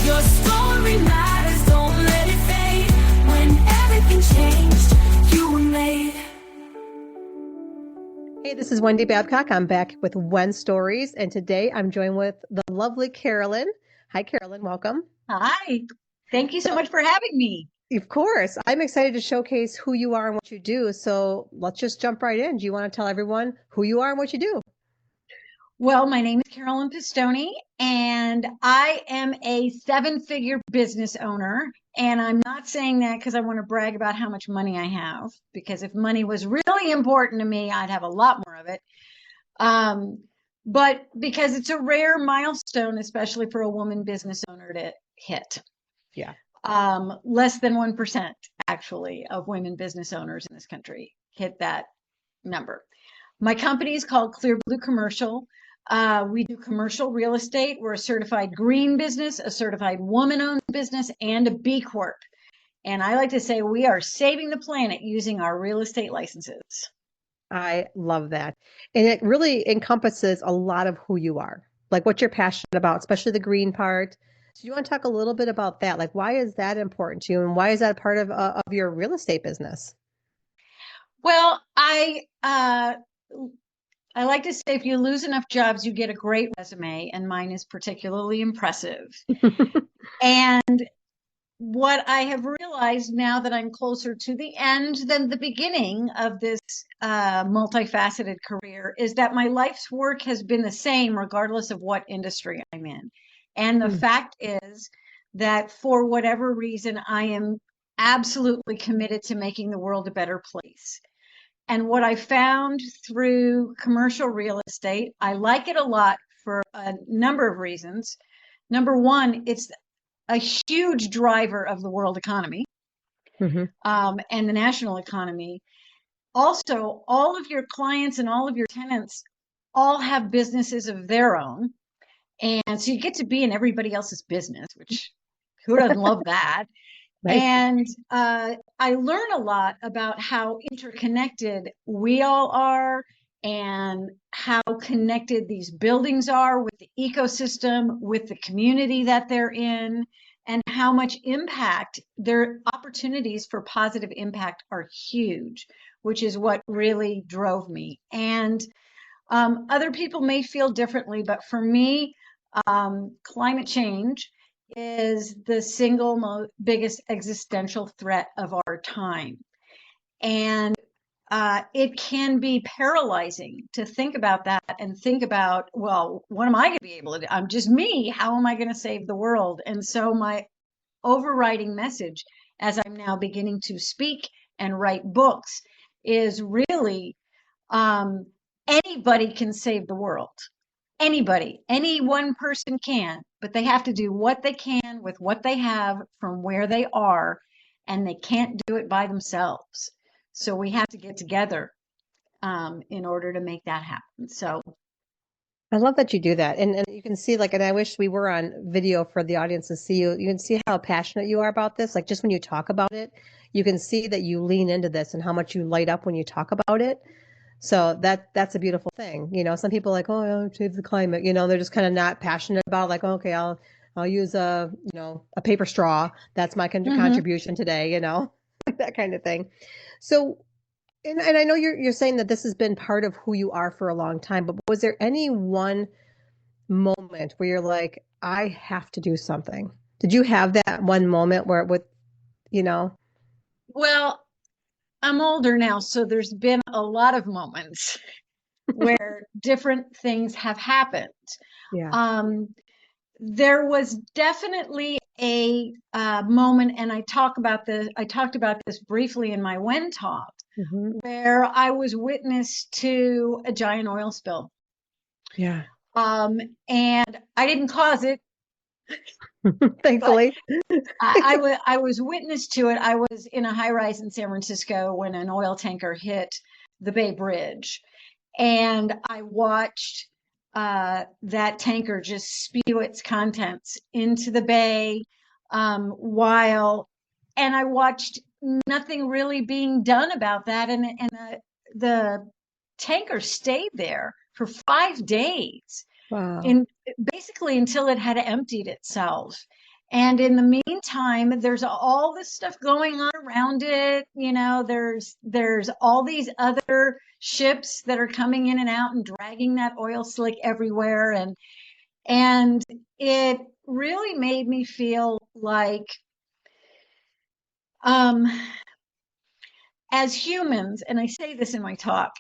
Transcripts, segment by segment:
Your story matters, don't let it fade. When everything changed, you were made. Hey, this is Wendy Babcock. I'm back with Wen Stories, and today I'm joined with the lovely Carolyn. Hi, Carolyn. Welcome. Hi. Thank you so much for having me. Of course. I'm excited to showcase who you are and what you do. So let's just jump right in. Do you want to tell everyone who you are and what you do? Well, my name is Carolyn Pistone, and I am a seven-figure business owner. And I'm not saying that because I want to brag about how much money I have, because if money was really important to me, I'd have a lot more of it. But because it's a rare milestone, especially for a woman business owner to hit. Yeah. Less than 1%, actually, of women business owners in this country hit that number. My company is called Clear Blue Commercial. We do commercial real estate. We're a certified green business, a certified woman-owned business, and a B Corp. And I like to say we are saving the planet using our real estate licenses. I love that. And it really encompasses a lot of who you are, like what you're passionate about, especially the green part. So you want to talk a little bit about that? Like, why is that important to you? And why is that part of your real estate business? Well, I like to say if you lose enough jobs, you get a great resume, and mine is particularly impressive. And what I have realized now that I'm closer to the end than the beginning of this multifaceted career is that my life's work has been the same regardless of what industry I'm in. And the fact is that for whatever reason, I am absolutely committed to making the world a better place. And what I found through commercial real estate, I like it a lot for a number of reasons. Number one, it's a huge driver of the world economy and the national economy. Also, all of your clients and all of your tenants all have businesses of their own. And so you get to be in everybody else's business, which who doesn't love that? Right. And I learn a lot about how interconnected we all are and how connected these buildings are with the ecosystem, with the community that they're in, and how much impact their opportunities for positive impact are huge, which is what really drove me. And other people may feel differently, but for me, climate change is the single biggest existential threat of our time. And it can be paralyzing to think about that and think about, well, what am I going to be able to do? I'm just me. How am I going to save the world? And so my overriding message, as I'm now beginning to speak and write books, is really anybody can save the world. Anybody, any one person can, but they have to do what they can with what they have from where they are, and they can't do it by themselves. So we have to get together in order to make that happen. So I love that you do that. And you can see like, and I wish we were on video for the audience to see you. You can see how passionate you are about this. Like just when you talk about it, you can see that you lean into this and how much you light up when you talk about it. So that's a beautiful thing. You know, some people are like, oh, I'll save the climate. You know, they're just kind of not passionate about it, like, okay, I'll use a paper straw. That's my contribution today, you know, like that kind of thing. So and I know you're saying that this has been part of who you are for a long time, but was there any one moment where you're like, I have to do something? Did you have that one moment where it would, you know? well, I'm older now, so there's been a lot of moments where different things have happened. Yeah. There was definitely a moment, and I talked about this briefly in my When talk, where I was witness to a giant oil spill. Yeah. And I didn't cause it, Thankfully. but I was witness to it. I was in a high rise in San Francisco when an oil tanker hit the Bay Bridge, and I watched that tanker just spew its contents into the bay and I watched nothing really being done about that. And the tanker stayed there for 5 days Wow. basically until it had emptied itself. And in the meantime, there's all this stuff going on around it. There's all these other ships that are coming in and out and dragging that oil slick everywhere. And it really made me feel like, um, as humans, and I say this in my talk,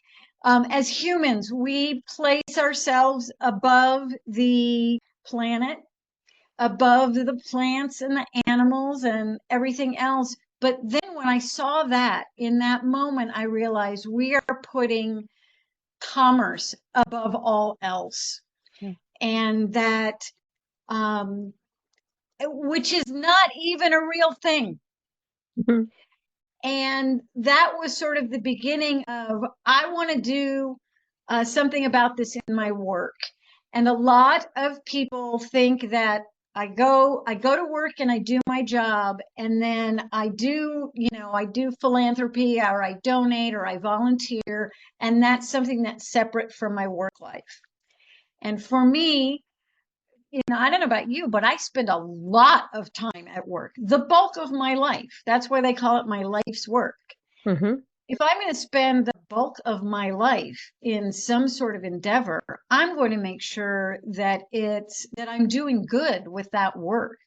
as humans, we place ourselves above the planet, above the plants and the animals and everything else. But then when I saw that in that moment, I realized we are putting commerce above all else. Yeah. And that, which is not even a real thing. Mm-hmm. And that was sort of the beginning of, I want to do something about this in my work. And a lot of people think that I go to work and I do my job, and then I do philanthropy, or I donate, or I volunteer, and that's something that's separate from my work life. And for me, I don't know about you, but I spend a lot of time at work, the bulk of my life. That's why they call it my life's work. Mm-hmm. If I'm going to spend the bulk of my life in some sort of endeavor, I'm going to make sure that I'm doing good with that work,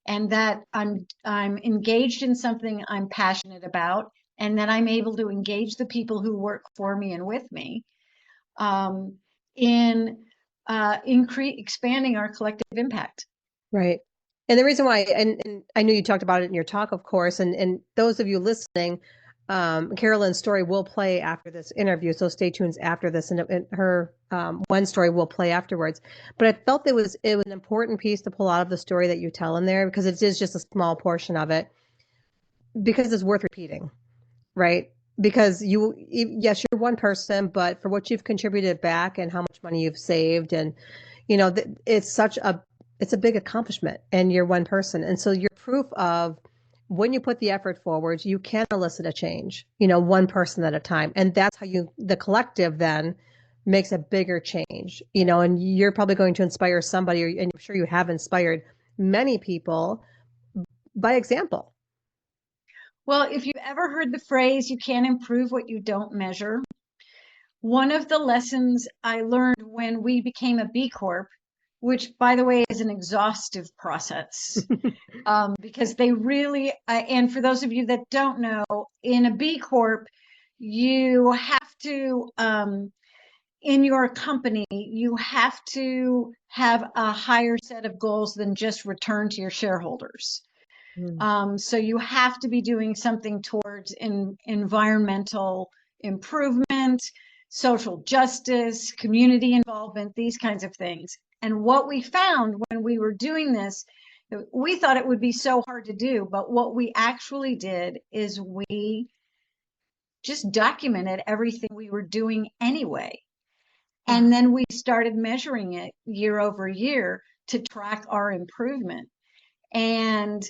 and that I'm engaged in something I'm passionate about, and that I'm able to engage the people who work for me and with me, um, in expanding our collective impact. Right. And the reason why, and I knew you talked about it in your talk, of course, and those of you listening, Carolyn's story will play after this interview, so stay tuned after this, and her one story will play afterwards. But I felt it was an important piece to pull out of the story that you tell in there, because it is just a small portion of it, because it's worth repeating, right? Because yes, you're one person, but for what you've contributed back and how much money you've saved, and it's a big accomplishment, and you're one person. And so you're proof of, when you put the effort forward, you can elicit a change, one person at a time. And that's how the collective then makes a bigger change, and you're probably going to inspire somebody, and I'm sure you have inspired many people by example. Well, if you've ever heard the phrase, you can't improve what you don't measure, one of the lessons I learned when we became a B Corp, which, by the way, is an exhaustive process, because they really, and for those of you that don't know, in a B Corp, you have to, in your company, you have to have a higher set of goals than just return to your shareholders. So you have to be doing something towards environmental improvement, social justice, community involvement, these kinds of things. And what we found when we were doing this, we thought it would be so hard to do, but what we actually did is we just documented everything we were doing anyway. And then we started measuring it year over year to track our improvement. And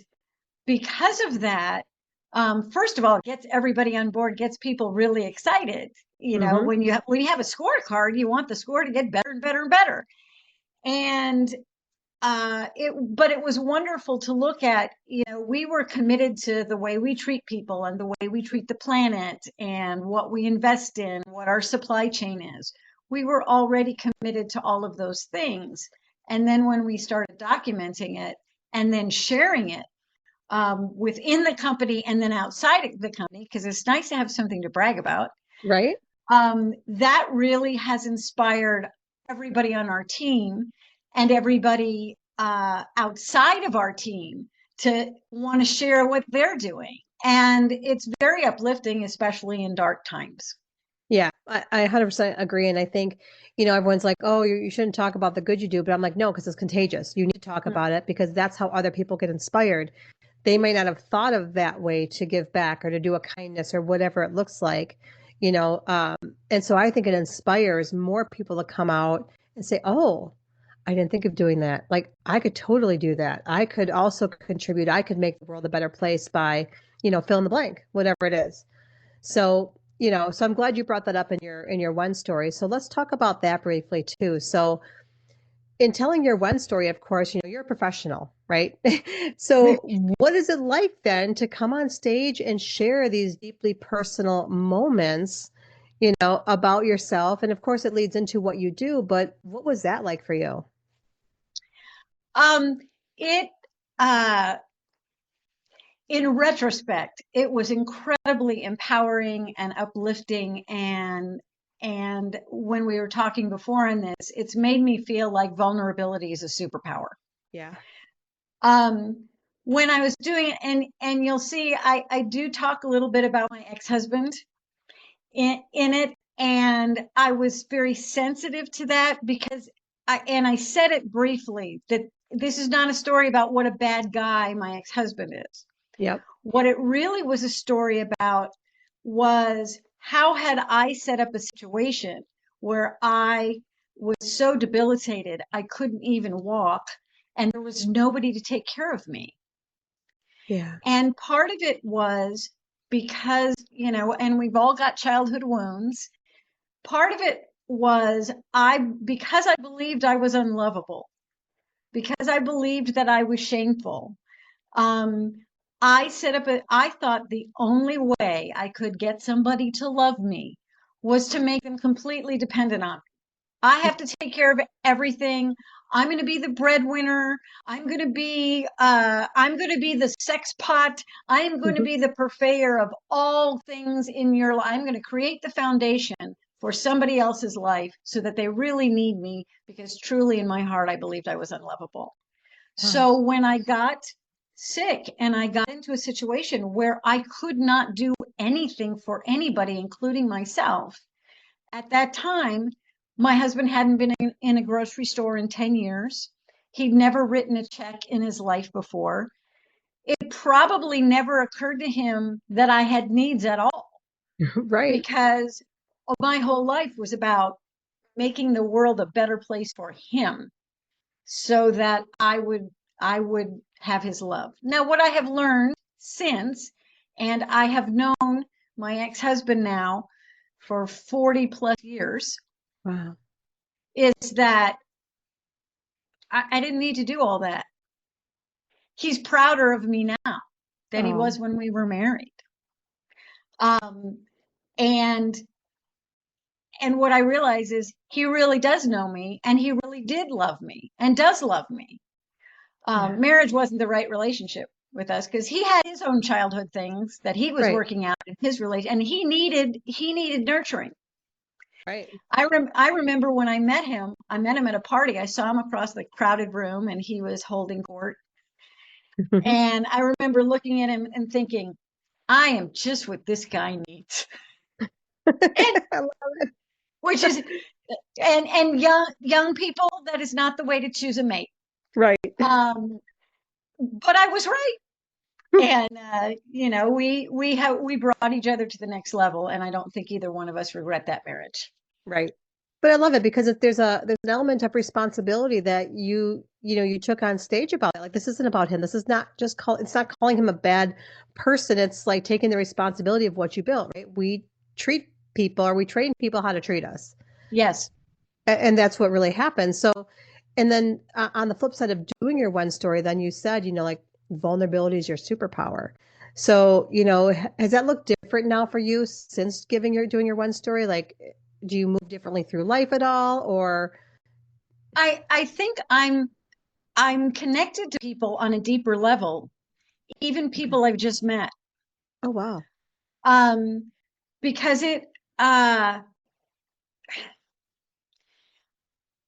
because of that, first of all, it gets everybody on board, gets people really excited. Mm-hmm. When you have a scorecard, you want the score to get better and better and better. And but it was wonderful to look at. We were committed to the way we treat people and the way we treat the planet and what we invest in, what our supply chain is. We were already committed to all of those things. And then when we started documenting it and then sharing it, within the company and then outside of the company, because it's nice to have something to brag about. Right. That really has inspired everybody on our team and everybody outside of our team to want to share what they're doing. And it's very uplifting, especially in dark times. Yeah, I 100% agree. And I think, everyone's like, oh, you shouldn't talk about the good you do. But I'm like, no, because it's contagious. You need to talk about it, because that's how other people get inspired. They may not have thought of that way to give back or to do a kindness or whatever it looks like, and so I think it inspires more people to come out and say, oh, I didn't think of doing that. Like, I could totally do that. I could also contribute. I could make the world a better place by, fill in the blank, whatever it is. So, so I'm glad you brought that up in your one story. So let's talk about that briefly too. So, in telling your one story, of course, you're a professional, right? So what is it like then to come on stage and share these deeply personal moments, about yourself? And of course, it leads into what you do, but what was that like for you? Um, it, uh, in retrospect, it was incredibly empowering and uplifting. And when we were talking before on this, it's made me feel like vulnerability is a superpower. Yeah. Um, when I was doing it, and you'll see, I do talk a little bit about my ex-husband in it, and I was very sensitive to that because I said it briefly that this is not a story about what a bad guy my ex-husband is. Yep. What it really was a story about was how had I set up a situation where I was so debilitated I couldn't even walk and there was nobody to take care of me. Yeah. And part of it was because, and we've all got childhood wounds. Part of it was because I believed I was unlovable, because I believed that I was shameful. Um, I thought the only way I could get somebody to love me was to make them completely dependent on me. I have to take care of everything. I'm going to be the breadwinner. I'm going to be the sex pot. I am going to Mhm. be the purveyor of all things in your life. I'm going to create the foundation for somebody else's life so that they really need me because truly in my heart, I believed I was unlovable. Wow. So when I got sick and I got into a situation where I could not do anything for anybody, including myself, at that time, my husband hadn't been in a grocery store in 10 years. He'd never written a check in his life before. It probably never occurred to him that I had needs at all Right. because my whole life was about making the world a better place for him so that I would have his love. Now, what I have learned since, and I have known my ex-husband now for 40 plus years, Wow. is that I didn't need to do all that. He's prouder of me now than he Oh, was when we were married. Um, and and what I realize is he really does know me, and he really did love me, and does love me. yeah. Marriage wasn't the right relationship with us because he had his own childhood things that he was Right. working out in his relation, and he needed nurturing. Right. I remember when I met him at a party. I saw him across the crowded room, and he was holding court. And I remember looking at him and thinking, I am just what this guy needs. And I love it. which is and young people, that is not the way to choose a mate. Right. But I was right. And we brought each other to the next level, and I don't think either one of us regret that marriage. Right. But I love it because there's an element of responsibility that you took on stage about it. Like this isn't about him. This is not just it's not calling him a bad person. It's like taking the responsibility of what you built, right? We treat people or we train people how to treat us. Yes. And that's what really happens. So, and then on the flip side of doing your one story, then you said, like vulnerability is your superpower. So, has that looked different now for you since doing your one story? Like, do you move differently through life at all or? I think I'm connected to people on a deeper level, even Okay. people I've just met. Oh, wow. Um, because uh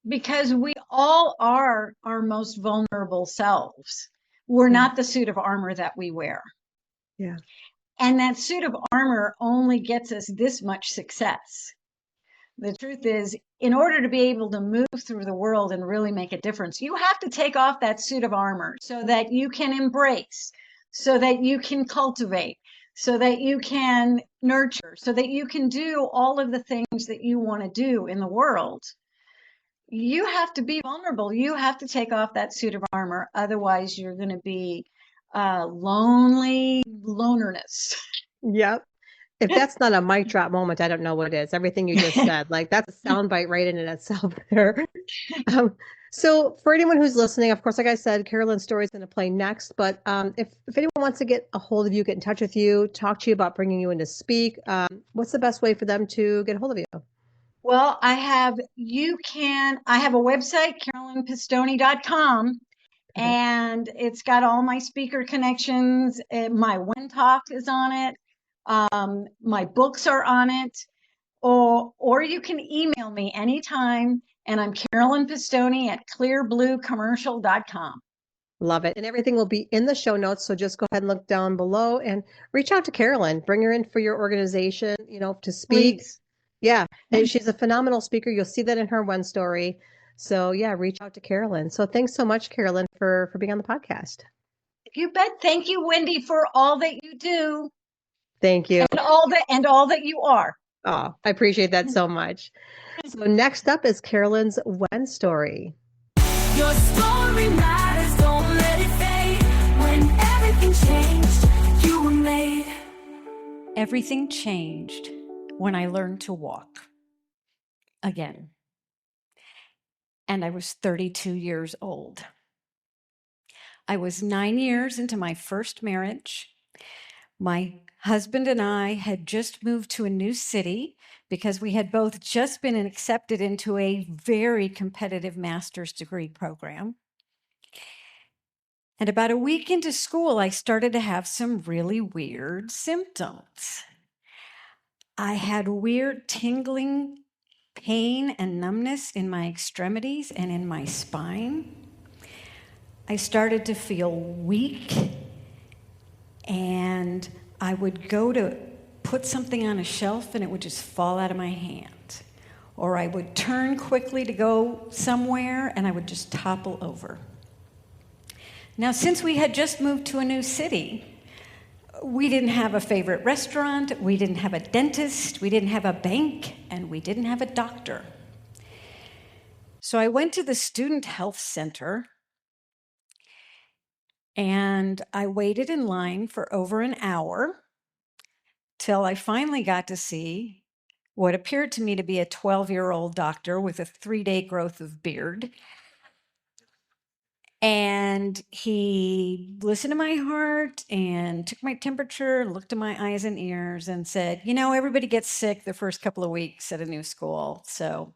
because we all are our most vulnerable selves. We're Yeah. not the suit of armor that we wear. Yeah. And that suit of armor only gets us this much success. The truth is, in order to be able to move through the world and really make a difference, you have to take off that suit of armor so that you can embrace, so that you can cultivate, so that you can nurture, so that you can do all of the things that you want to do in the world. You have to be vulnerable. You have to take off that suit of armor. Otherwise, you're going to be lonely, lonerness. Yep. If that's not a mic drop moment, I don't know what is. Everything you just said, like that's a soundbite right in and itself there. Um, So for anyone who's listening, of course, like I said, Carolyn's story is going to play next. But if anyone wants to get a hold of you, get in touch with you, talk to you about bringing you in to speak, what's the best way for them to get a hold of you? Well, I have a website, carolynpistone.com, Perfect. and it's got all my speaker connections. My One Talk is on it. My books are on it. Or you can email me anytime, and I'm Carolyn Pistone at clearbluecommercial.com. Love it. And everything will be in the show notes. So just go ahead and look down below and reach out to Carolyn. Bring her in for your organization, to speak. Please. Yeah. And she's a phenomenal speaker. You'll see that in her one story. So yeah, reach out to Carolyn. So thanks so much, Carolyn, for being on the podcast. You bet. Thank you, Wendy, for all that you do Thank you. and all that you are. Oh, I appreciate that so much. So next up is Carolyn's When story. Your story matters, don't let it fade. When everything changed, you were made. Everything changed when I learned to walk again. And I was 32 years old. I was 9 years into my first marriage. My husband and I had just moved to a new city because we had both just been accepted into a very competitive master's degree program. And about a week into school, I started to have some really weird symptoms. I had weird tingling pain and numbness in my extremities and in my spine. I started to feel weak, and I would go to put something on a shelf and it would just fall out of my hand. Or I would turn quickly to go somewhere and I would just topple over. Now, since we had just moved to a new city, we didn't have a favorite restaurant, we didn't have a dentist, we didn't have a bank, and we didn't have a doctor. So I went to the student health center and I waited in line for over an hour till I finally got to see what appeared to me to be a 12-year-old doctor with a 3-day growth of beard. And he listened to my heart and took my temperature, looked at my eyes and ears and said, everybody gets sick the first couple of weeks at a new school. So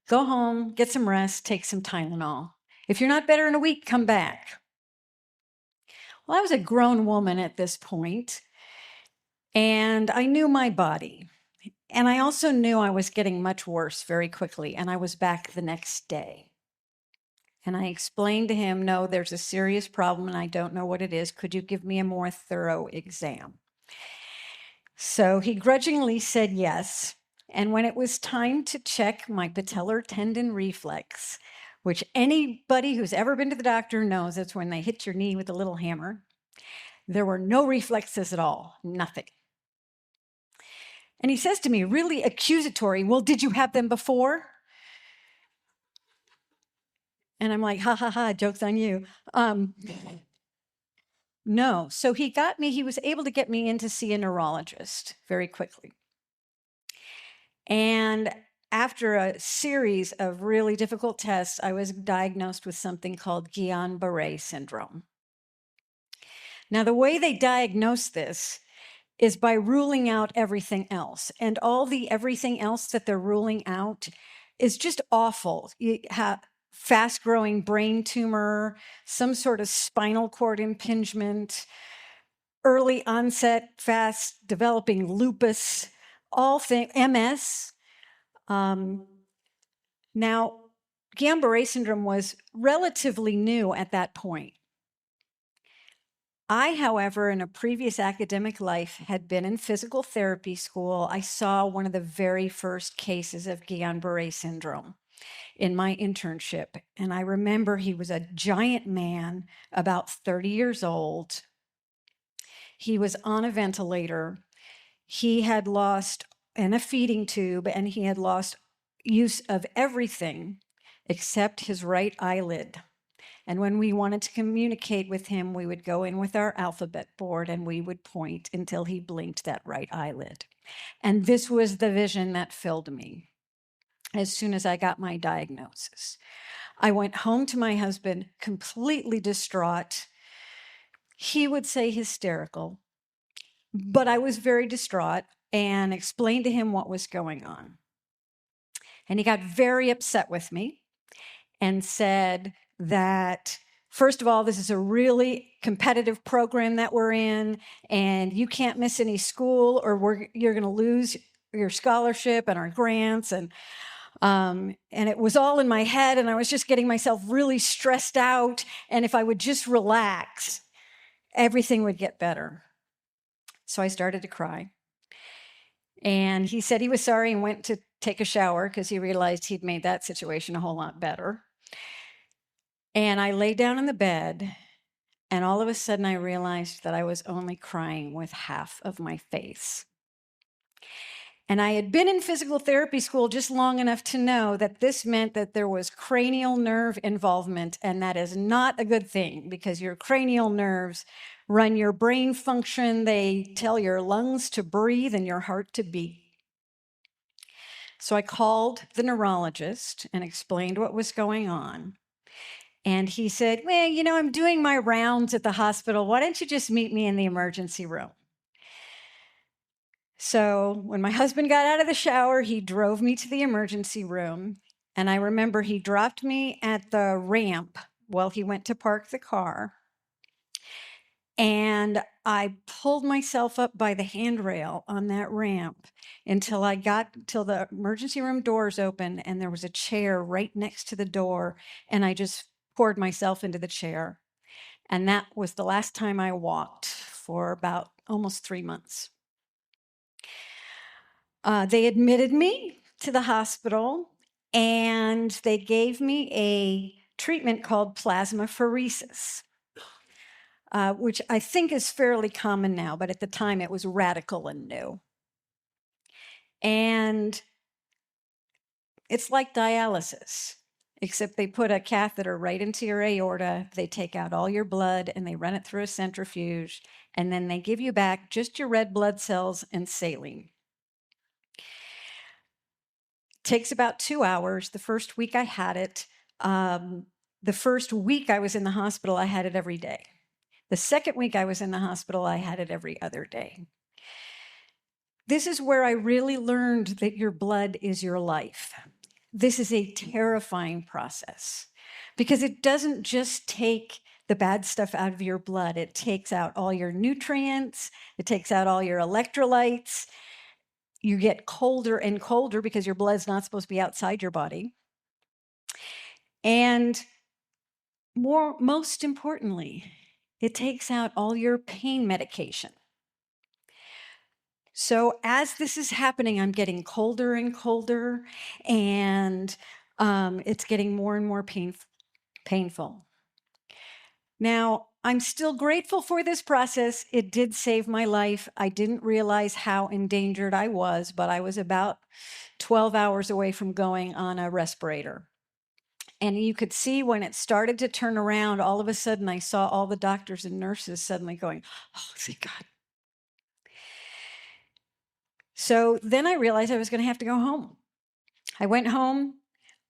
go home, get some rest, take some Tylenol. If you're not better in a week, come back. Well, I was a grown woman at this point, and I knew my body. And I also knew I was getting much worse very quickly, and I was back the next day. And I explained to him, no, there's a serious problem and I don't know what it is. Could you give me a more thorough exam? So he grudgingly said yes. And when it was time to check my patellar tendon reflex, which anybody who's ever been to the doctor knows it's when they hit your knee with a little hammer, there were no reflexes at all, nothing. And he says to me, really accusatory, well, did you have them before? And I'm like, ha, ha, ha, joke's on you. No. So he was able to get me in to see a neurologist very quickly. And after a series of really difficult tests, I was diagnosed with something called Guillain-Barré syndrome. Now, the way they diagnose this is by ruling out everything else. And all the everything else that they're ruling out is just awful. You have fast-growing brain tumor, some sort of spinal cord impingement, early onset, fast developing lupus, all things, MS. Now, Guillain-Barré syndrome was relatively new at that point. I, however, in a previous academic life, had been in physical therapy school. I saw one of the very first cases of Guillain-Barré syndrome in my internship. And I remember he was a giant man, about 30 years old. He was on a ventilator. He had lost and a feeding tube, and he had lost use of everything except his right eyelid. And when we wanted to communicate with him, we would go in with our alphabet board and we would point until he blinked that right eyelid. And this was the vision that filled me. as soon as I got my diagnosis. I went home to my husband completely distraught. He would say hysterical, but I was very distraught and explained to him what was going on. And he got very upset with me and said that, first of all, this is a really competitive program that we're in, and you can't miss any school or you're going to lose your scholarship and our grants. And it was all in my head, and I was just getting myself really stressed out. And if I would just relax, everything would get better. So I started to cry. And he said he was sorry and went to take a shower because he realized he'd made that situation a whole lot better. And I lay down in the bed, and all of a sudden I realized that I was only crying with half of my face. And I had been in physical therapy school just long enough to know that this meant that there was cranial nerve involvement, and that is not a good thing because your cranial nerves run your brain function. They tell your lungs to breathe and your heart to beat. So I called the neurologist and explained what was going on. And he said, well, you know, I'm doing my rounds at the hospital. Why don't you just meet me in the emergency room? So when my husband got out of the shower, he drove me to the emergency room. And I remember he dropped me at the ramp while he went to park the car. And I pulled myself up by the handrail on that ramp until the emergency room doors opened, and there was a chair right next to the door. And I just poured myself into the chair. And that was the last time I walked for about almost 3 months. They admitted me to the hospital, and they gave me a treatment called plasmapheresis, which I think is fairly common now, but at the time it was radical and new. And it's like dialysis, except they put a catheter right into your aorta, they take out all your blood, and they run it through a centrifuge, and then they give you back just your red blood cells and saline. Takes about 2 hours. The first week I had it, the first week I was in the hospital, I had it every day. The second week I was in the hospital, I had it every other day. This is where I really learned that your blood is your life. This is a terrifying process because it doesn't just take the bad stuff out of your blood. It takes out all your nutrients. It takes out all your electrolytes. You get colder and colder because your blood's not supposed to be outside your body. And most importantly, it takes out all your pain medication. So as this is happening, I'm getting colder and colder, and it's getting more and more painful. Now, I'm still grateful for this process. It did save my life. I didn't realize how endangered I was, but I was about 12 hours away from going on a respirator. And you could see when it started to turn around, all of a sudden I saw all the doctors and nurses suddenly going, oh, thank God. So then I realized I was going to have to go home. I went home.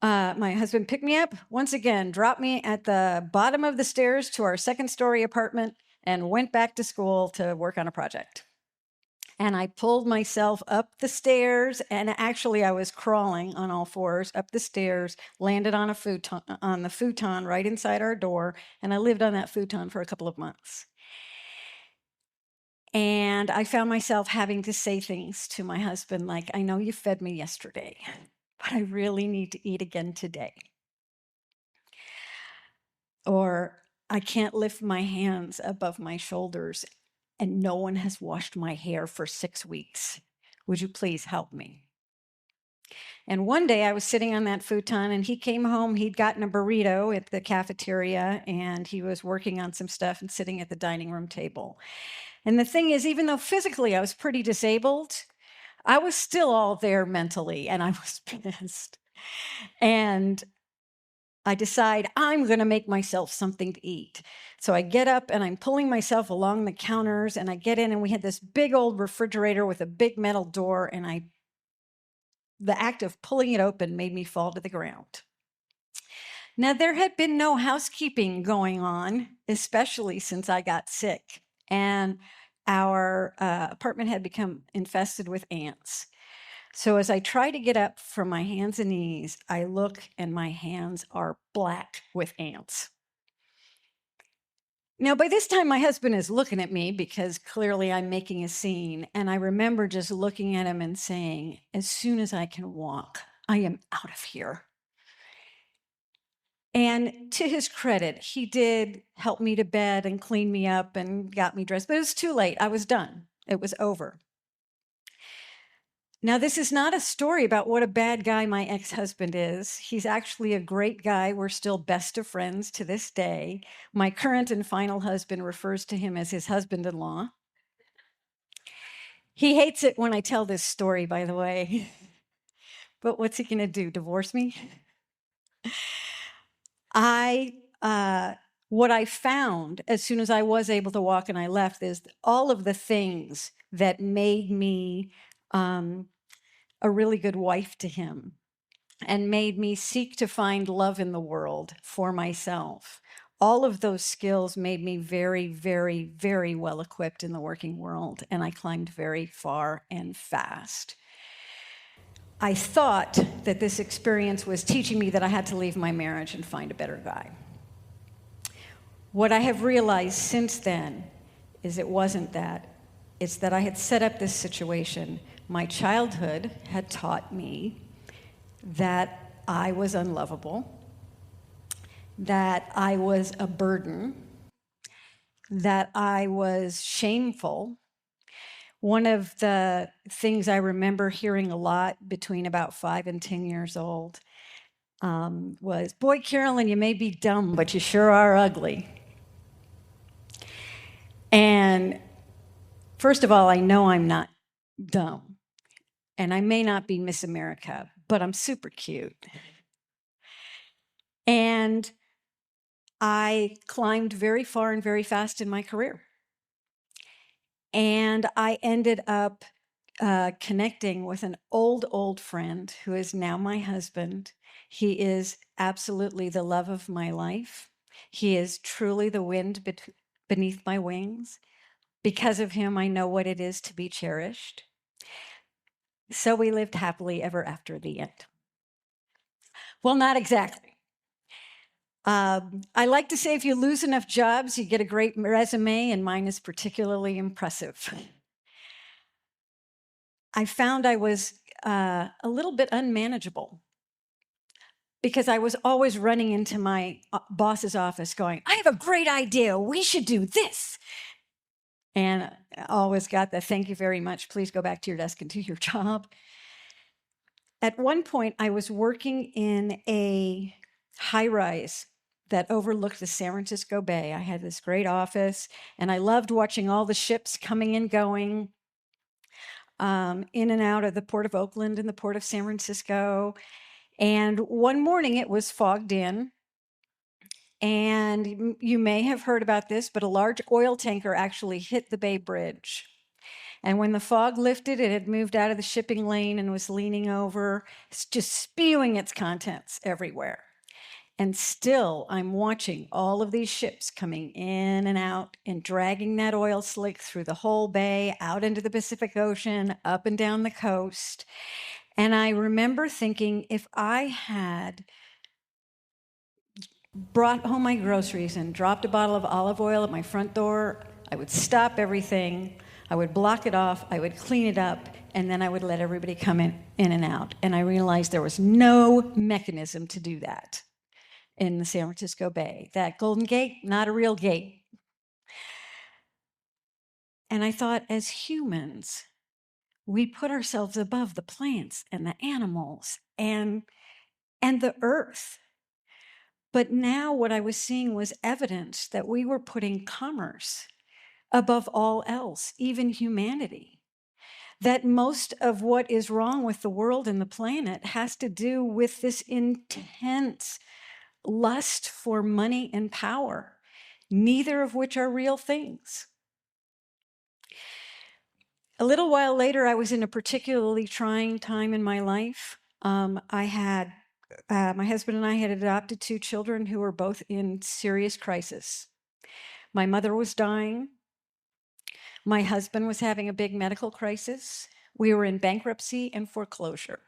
My husband picked me up once again, dropped me at the bottom of the stairs to our second-story apartment, and went back to school to work on a project. And I pulled myself up the stairs, and actually I was crawling on all fours up the stairs, landed on the futon right inside our door, and I lived on that futon for a couple of months. And I found myself having to say things to my husband like, I know you fed me yesterday, but I really need to eat again today. Or I can't lift my hands above my shoulders and no one has washed my hair for 6 weeks. Would you please help me? And one day I was sitting on that futon and he came home. He'd gotten a burrito at the cafeteria and he was working on some stuff and sitting at the dining room table. And the thing is, even though physically I was pretty disabled, I was still all there mentally and I was pissed. And I decide I'm going to make myself something to eat. So I get up and I'm pulling myself along the counters and I get in and we had this big old refrigerator with a big metal door and I the act of pulling it open made me fall to the ground. Now, there had been no housekeeping going on, especially since I got sick, and our apartment had become infested with ants. So as I try to get up from my hands and knees, I look and my hands are black with ants. Now, by this time, my husband is looking at me because clearly I'm making a scene. And I remember just looking at him and saying, as soon as I can walk, I am out of here. And to his credit, he did help me to bed and clean me up and got me dressed, but it was too late. I was done. It was over. Now, this is not a story about what a bad guy my ex-husband is. He's actually a great guy. We're still best of friends to this day. My current and final husband refers to him as his husband-in-law. He hates it when I tell this story, by the way. But what's he going to do, divorce me? What I found as soon as I was able to walk and I left is all of the things that made me a really good wife to him and made me seek to find love in the world for myself. All of those skills made me very, very, very well equipped in the working world, and I climbed very far and fast. I thought that this experience was teaching me that I had to leave my marriage and find a better guy. What I have realized since then is it wasn't that. It's that I had set up this situation. My childhood had taught me that I was unlovable, that I was a burden, that I was shameful. One of the things I remember hearing a lot between about 5 and 10 years old was, boy, Carolyn, you may be dumb, but you sure are ugly. And first of all, I know I'm not dumb. And I may not be Miss America, but I'm super cute. And I climbed very far and very fast in my career. And I ended up connecting with an old friend who is now my husband. He is absolutely the love of my life. He is truly the wind beneath my wings. Because of him, I know what it is to be cherished. So we lived happily ever after the end. Well, not exactly. I like to say if you lose enough jobs, you get a great resume, and mine is particularly impressive. I found I was a little bit unmanageable because I was always running into my boss's office going, I have a great idea. We should do this. And I always got the thank you very much. Please go back to your desk and do your job. At one point, I was working in a high-rise that overlooked the San Francisco Bay. I had this great office, and I loved watching all the ships coming and going in and out of the Port of Oakland and the Port of San Francisco. And one morning, it was fogged in. And you may have heard about this, but a large oil tanker actually hit the Bay Bridge. And when the fog lifted, it had moved out of the shipping lane and was leaning over, just spewing its contents everywhere. And still, I'm watching all of these ships coming in and out and dragging that oil slick through the whole bay, out into the Pacific Ocean, up and down the coast. And I remember thinking, if I had brought home my groceries and dropped a bottle of olive oil at my front door, I would stop everything, I would block it off, I would clean it up, and then I would let everybody come in and out. And I realized there was no mechanism to do that in the San Francisco Bay. That Golden Gate, not a real gate. And I thought, as humans, we put ourselves above the plants and the animals and the earth. But now what I was seeing was evidence that we were putting commerce above all else, even humanity. That most of what is wrong with the world and the planet has to do with this intense lust for money and power, neither of which are real things. A little while later, I was in a particularly trying time in my life. I had my husband and I had adopted 2 children who were both in serious crisis. My mother was dying. My husband was having a big medical crisis. We were in bankruptcy and foreclosure.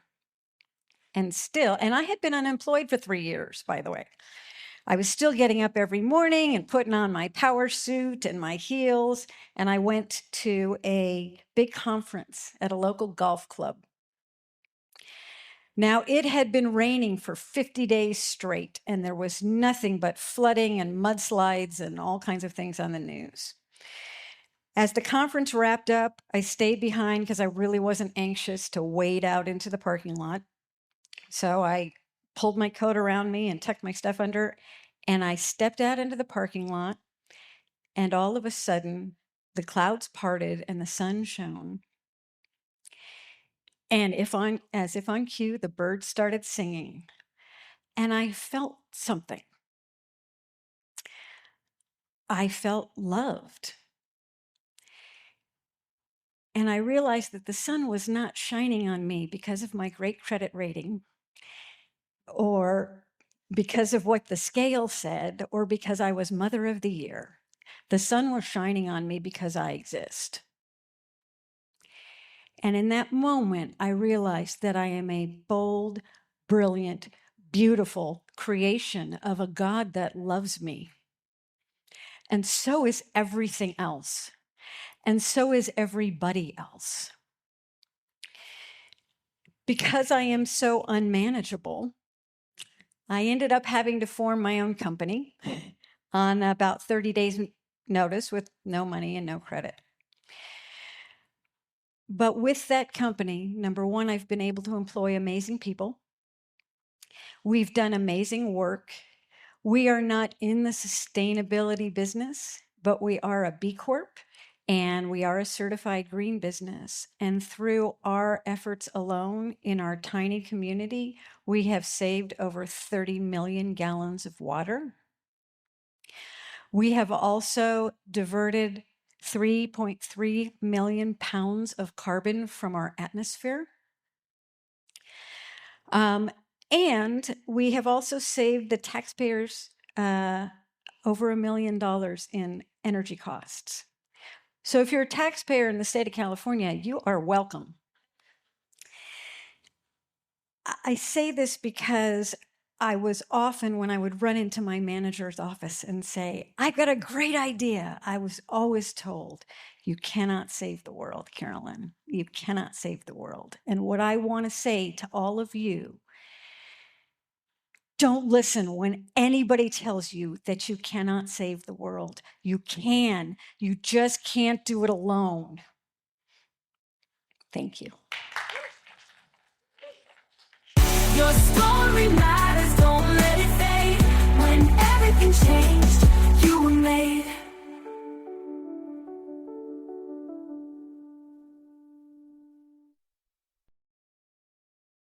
And I had been unemployed for 3 years, by the way. I was still getting up every morning and putting on my power suit and my heels, and I went to a big conference at a local golf club. Now, it had been raining for 50 days straight, and there was nothing but flooding and mudslides and all kinds of things on the news. As the conference wrapped up, I stayed behind because I really wasn't anxious to wade out into the parking lot. So I pulled my coat around me and tucked my stuff under, and I stepped out into the parking lot, and all of a sudden, the clouds parted and the sun shone. And as if on cue, the birds started singing, and I felt something. I felt loved. And I realized that the sun was not shining on me because of my great credit rating, or because of what the scale said, or because I was Mother of the Year. The sun was shining on me because I exist. And in that moment, I realized that I am a bold, brilliant, beautiful creation of a God that loves me. And so is everything else. And so is everybody else. Because I am so unmanageable, I ended up having to form my own company on about 30 days notice with no money and no credit. But with that company, number one, I've been able to employ amazing people. We've done amazing work. We are not in the sustainability business, but we are a B Corp and we are a certified green business. And through our efforts alone in our tiny community, we have saved over 30 million gallons of water. We have also diverted 3.3 million pounds of carbon from our atmosphere. And we have also saved the taxpayers over $1 million in energy costs. So if you're a taxpayer in the state of California, you are welcome. I say this because I was often, when I would run into my manager's office and say, I've got a great idea, I was always told, you cannot save the world, Carolyn. You cannot save the world. And what I want to say to all of you, don't listen when anybody tells you that you cannot save the world. You can. You just can't do it alone. Thank you. Your story